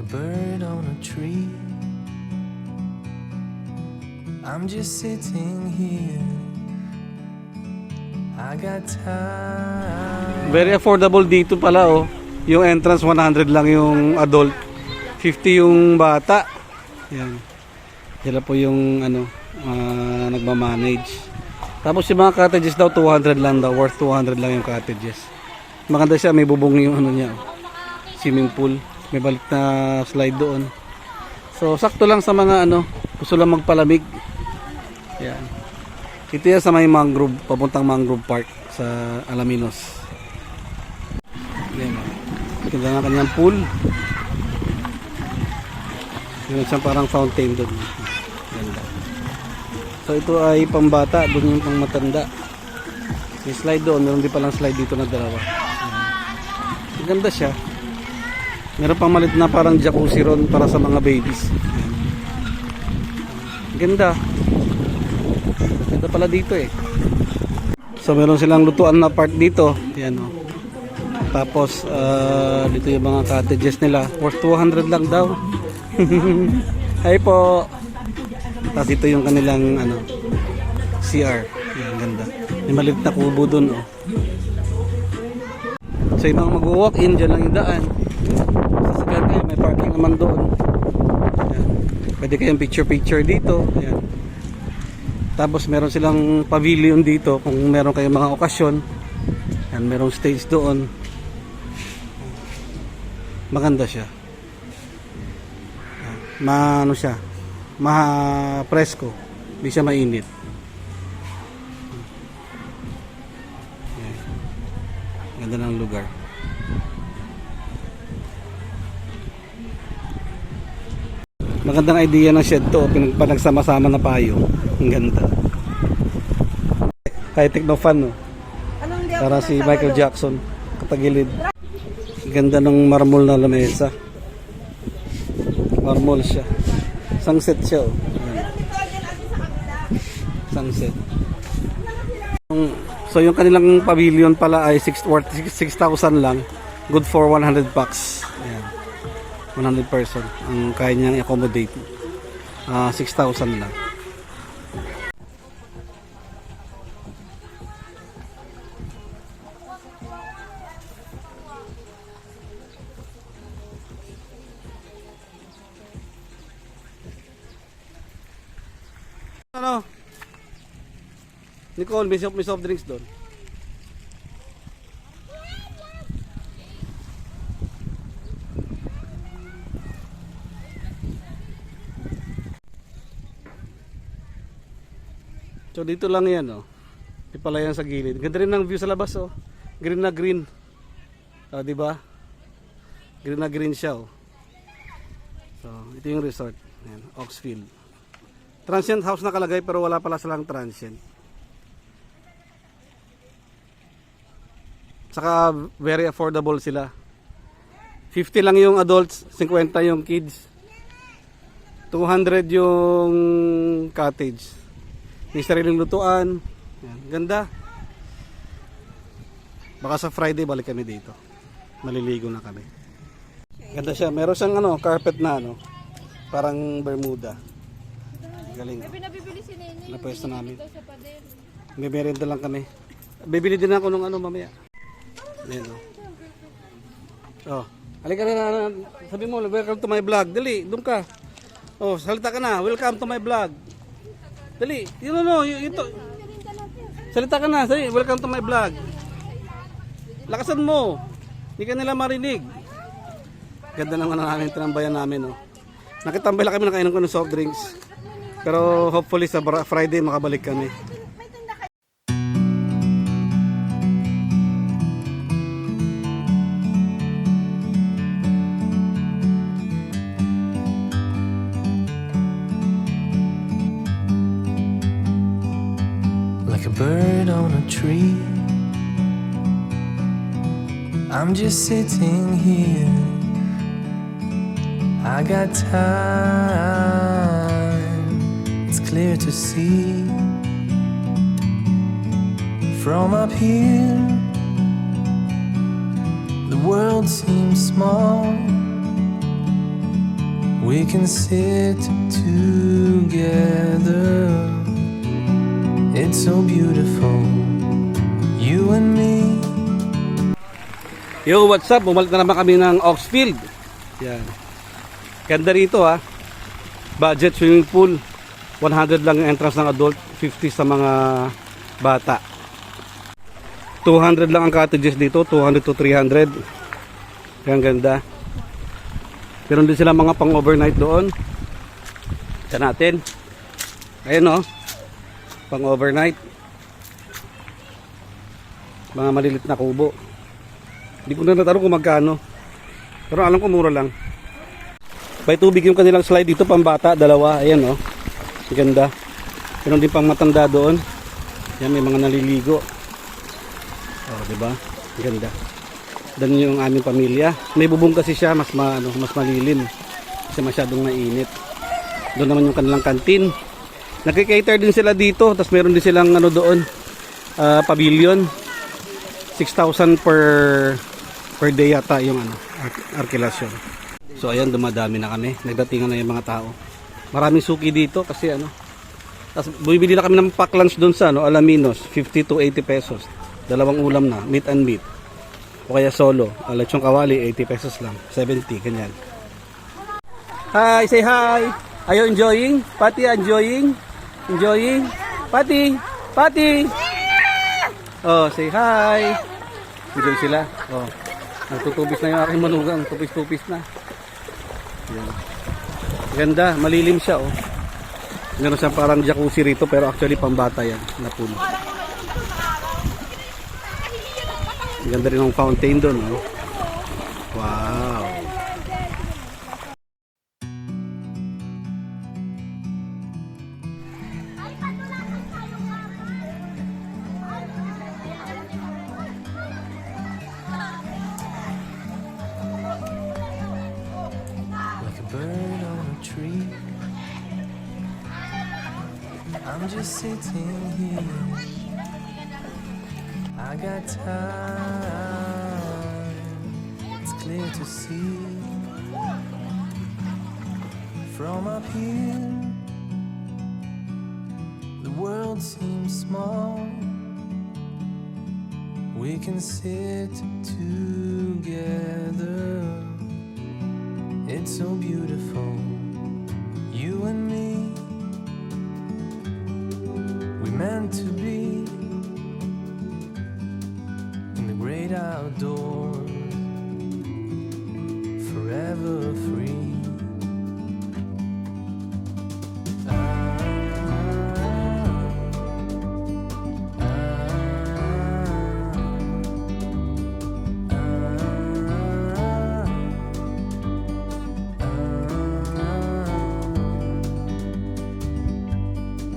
a bird on a tree. I'm just sitting here. I got time. Very affordable dito pala oh. Yung entrance 100 lang yung adult, 50 yung bata. Yan. Sila po yung ano, nagma-manage. Tapos yung mga cottages daw 200 lang daw, worth 200 lang yung cottages. Maganda siya, may bubong yung ano niya, swimming pool, may balik na slide doon. So sakto lang sa mga ano, gusto lang magpalamig. Yan. Ito yan sa may mangrove, papuntang Mangrove Park sa Alaminos. Yan. Ganda na kanyang pool. Meron siyang parang fountain doon. Ganda. So ito ay pambata, doon yung pang matanda. May slide doon, meron din palang slide dito na dalawa. Ganda siya. Meron pang malit na parang jacuzzi ron para sa mga babies. Ganda. Ganda pala dito eh. So meron silang lutuan na part dito. Yan o. Tapos dito yung mga cottages nila. Worth 200 lang daw. Hi po. Tapos dito yung kanilang ano, CR. Yan, ganda. May maliit na kubo dun oh. So yung mga mag-walk-in, dyan lang yung daan. Sasakyan kayo, may parking naman doon. Yan. Pwede kayong picture-picture dito. Yan. Tapos meron silang pavilion dito kung meron kayong mga okasyon. Yan, merong stage doon. Maganda siya. Ano siya? Presko. Hindi siya mainit. Yan. Ganda ng lugar. Magandang idea ng shed to, pinagsama-sama na payo. Ang ganda. High-tech no fan no. Para si Michael Jackson katagilid. Ganda ng marmol na lamesa. Marmol siya. Sunset siya oh. Sunset. So yung kanilang pavilion pala ay worth 6,000 lang. Good for 100 packs. Ayan. 100 person ang kaya niyang accommodate. 6,000 lang. Ano? Nicole, may soft drinks doon. So dito lang yan oh. Ipalayan sa gilid. Ganda rin ng view sa labas oh. Green na green. Oh, di ba? Green na green siya oh. So, ito yung resort. Ayan, Oxfield. Transient house nakalagay pero wala pala silang transient. Saka very affordable sila. 50 lang yung adults, 50 yung kids. 200 yung cottage. May sariling lutuan. Yan, ganda. Baka sa Friday balik kami dito. Maliligo na kami. Ganda siya. Meron siyang ano, carpet na ano. Parang Bermuda. Galing. May pinabibili si Nene. Napwesto namin. May merienda lang kami. Bibili din ako ng ano mamaya. Ayan o. Oh. Halika na. Sabi mo, welcome to my vlog. Dali, doon ka. Oh, salita ka na. Welcome to my vlog. Dali, yun ano, ito. Salita ka na, say, welcome to my vlog. Lakasan mo. Hindi ka nila marinig. Ganda naman ang aming tinambayan namin, oh. Nakitambay lang kami, nakainom ko ng soft drinks. Pero hopefully sa Friday makabalik kami. Like a bird on a tree, I'm just sitting here. I got time, it's clear to see. From up here, the world seems small, We can sit together. It's so beautiful, you and me. Yo, what's up? Bumalik na naman kami ng Oxfield. Yan. Ganda rito ha. Budget swimming pool. 100 lang yung entrance ng adult, 50 sa mga bata. 200 lang ang cottages dito, 200 to 300. Yan ganda. Meron din sila mga pang overnight doon. Ito natin. Ayan o. Pang overnight. Mga malilit na kubo. Hindi ko na natanong kung magkano. Pero alam ko mura lang. May tubig yung kanilang slide dito, pambata, dalawa. Ayan o. Ganda. Meron din pang matanda doon. Yan, may mga naliligo. O, diba? Ganda. Dan yung aming pamilya. May bubong kasi siya, mas malilim. Kasi masyadong mainit. Doon naman yung kanilang kantin. Nagki-cater din sila dito. Tapos meron din silang doon, pavilion. 6,000 per day yata yung arkilasyon. So ayan, dumadami na kami. Nagdatingan na yung mga tao. Maraming suki dito kasi Tapos bumibili na kami ng pack lunch doon sa Alaminos, 50 to 80 pesos. Dalawang ulam na, meat and meat. O kaya solo, lechong kawali, 80 pesos lang. 70, ganyan. Hi, say hi. Are you enjoying? Pati, enjoying? Enjoying? Pati, Pati. Oh, say hi. Enjoy sila. Oh. Nagtutubis na yung aking manugang. Tupis-tupis na. Yan. Ganda. Malilim siya, oh. Meron siya parang jacuzzi rito, pero actually pambata yan. Na pool. Ganda rin ang fountain doon, oh. Wow. Bird on a tree. I'm just sitting here. I got time. It's clear to see from up here. The world seems small. We can sit together. It's so beautiful, you and me. We meant to be in the great outdoors, forever free.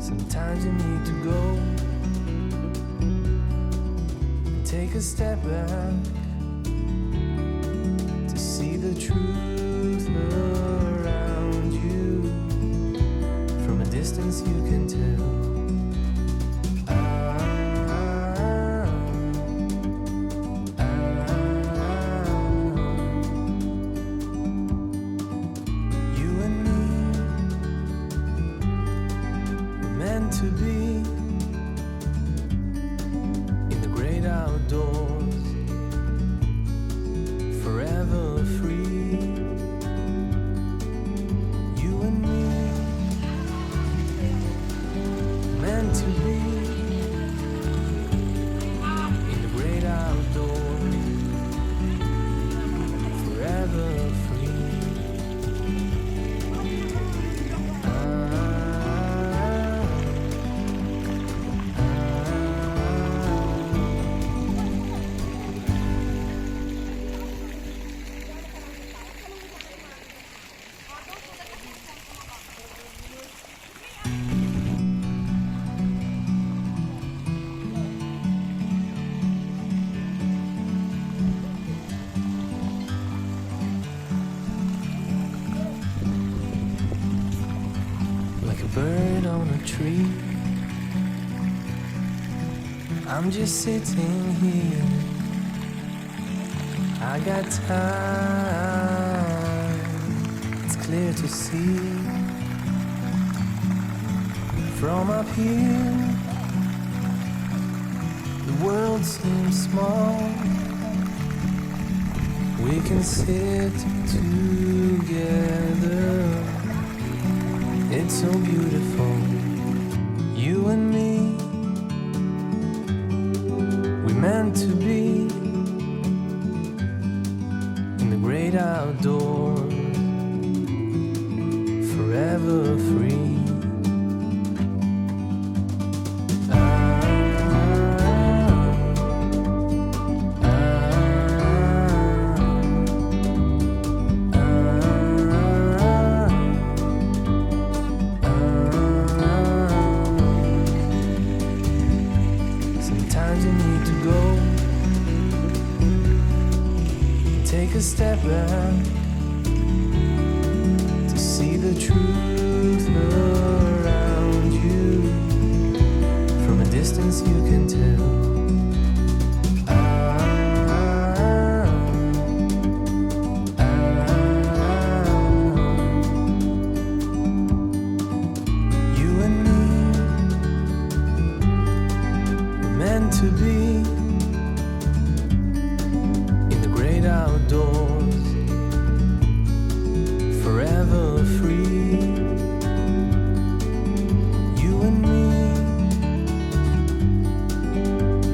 Sometimes you need to go and take a step back to see the truth around you. From a distance you can tell. You and me were meant to be in the great outdoors, forever free. You and me meant to be in the great outdoors, forever free. Like a bird on a tree, I'm just sitting here. I got time. It's clear to see from up here. The world seems small. We can sit together. It's so beautiful, you and me. We meant to be in the great outdoors, forever free. Sometimes you need to go and take a step back to see the truth around you. From a distance you can tell. You and me were meant to be in the great outdoors, forever free. You and me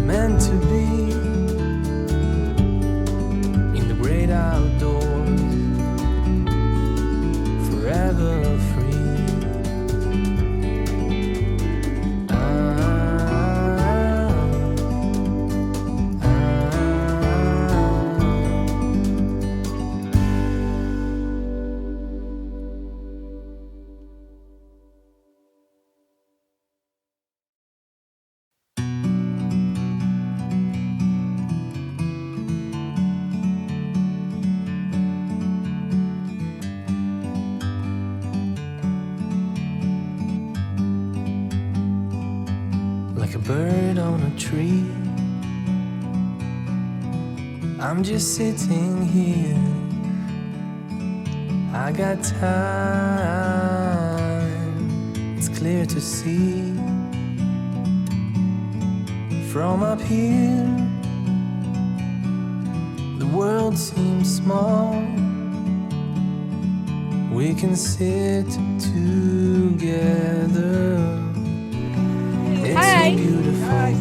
meant to be in the great outdoors, forever free. Like a bird on a tree, I'm just sitting here. I got time, it's clear to see from up here. The world seems small. We can sit together. It's Hi. so beautiful,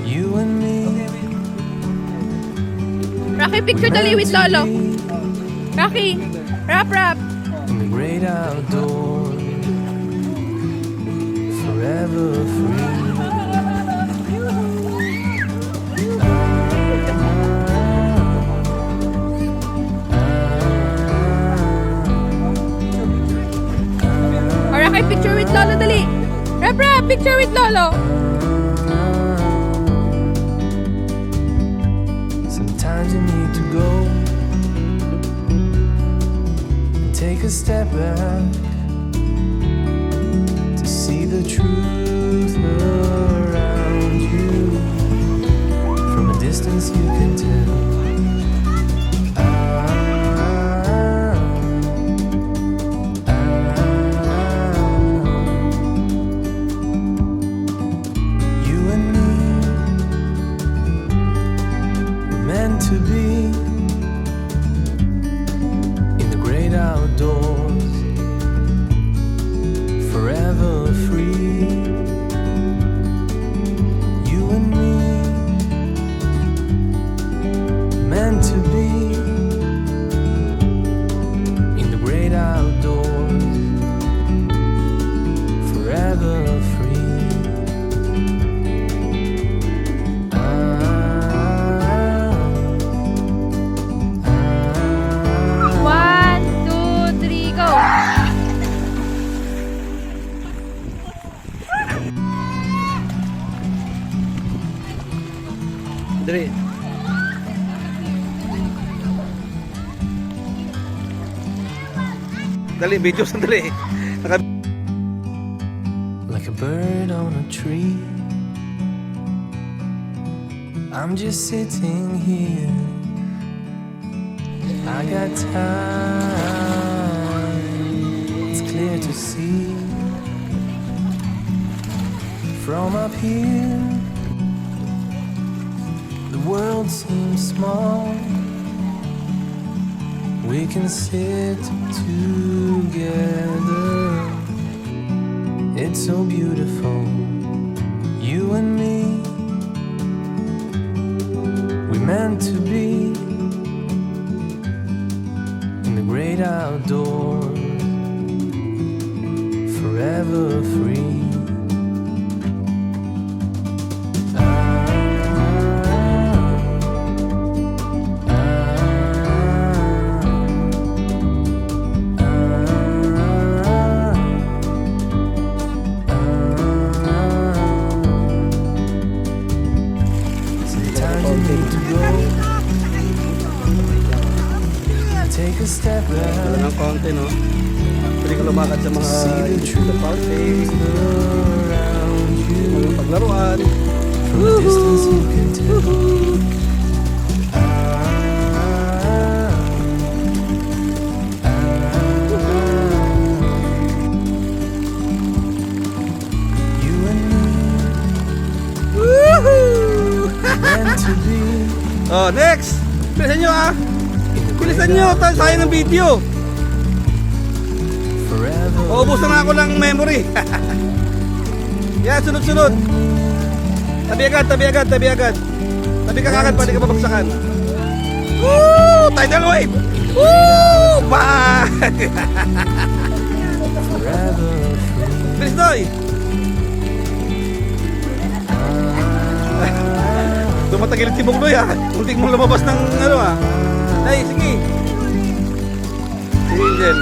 you and me. Rocky, picture dali with Lolo. Rocky, rap. In the great outdoors, forever free. Or Rocky, picture with Lolo dali. Rap, picture with Lolo. Sometimes you need to go and take a step back to see the truth around you. From a distance you can tell. You and me were meant to be in the great outdoors, forever free. You and me meant to be in the great outdoors, forever free. One, two, three, go. Dali. Dali, video sandali. Like a bird on a tree, I'm just sitting here. I got time, From up here, the world seems small. We can sit together. It's so beautiful, you and me. We meant to be in the great outdoors, forever free. Take a step Ito back, ng konti, no? Pwede ka lumakad sa mga sa parking, around you. mga paglaruan. From a distance you can tell. You and me meant to be Oh, next! Bilisan nyo, ah! in the Bilisan great nyo! Sayang ng video! forever. Uubusan na ako ng memory. Yan, sunod-sunod. Tabi agad, tabi agad, tabi agad. Tabi ka agad, pwede ka babagsakan. Woo! Tidal wave! Woo! Bye! Forever free. Bilis, Noy! Tumatagilid si Bugnoy, ha? Muntik mong lumabas ng ano, ha? Ay, sige. Si Angel.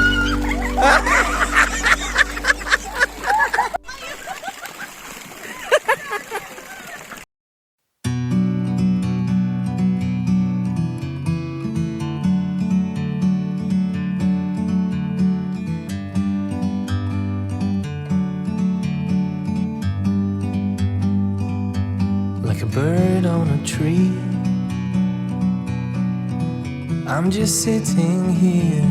Like a bird on a tree, I'm just sitting here.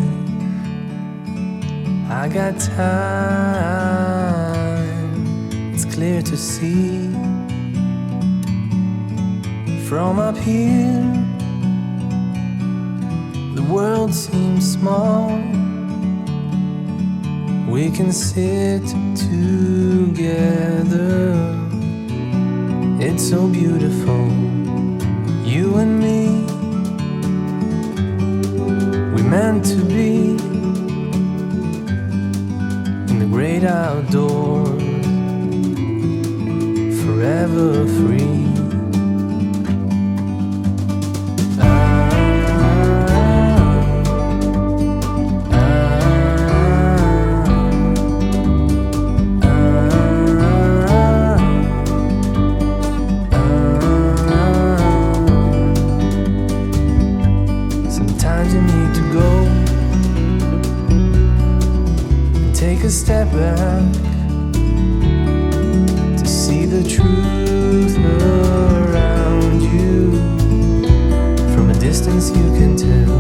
I got time, it's clear to see. From up here, the world seems small. We can sit together. It's so beautiful, you and me. We meant to be in the great outdoors, forever free. Sometimes you need to go and take a step back to see the truth around you. From a distance you can tell.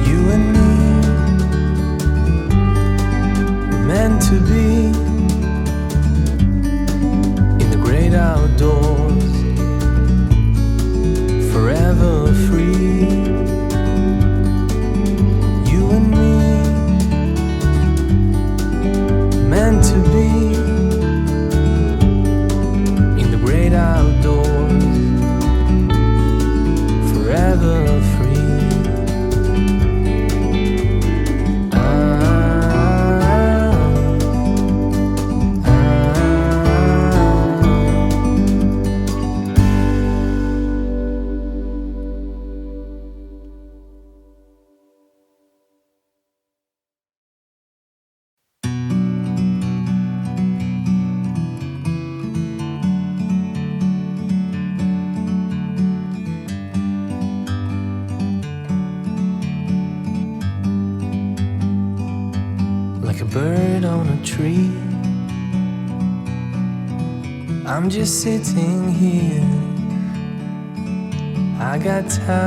You and me were meant to be in the great outdoors, forever free. You and me meant to be in the great outdoors, forever free. Like a bird on a tree, I'm just sitting here. I got time,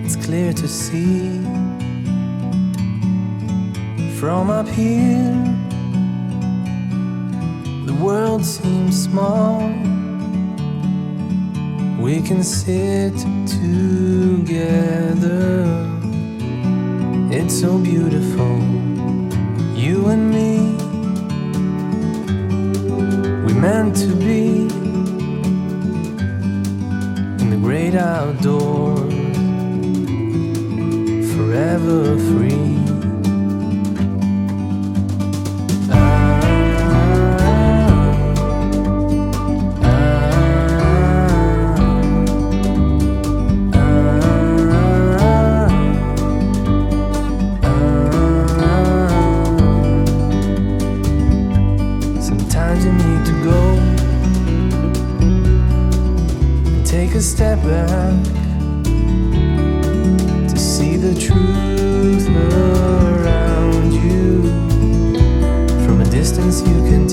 it's clear to see. From up here, the world seems small. We can sit together. It's so beautiful, you and me. We meant to be in the great outdoors, forever free. Sometimes you need to go and take a step back to see the truth around you. From a distance you can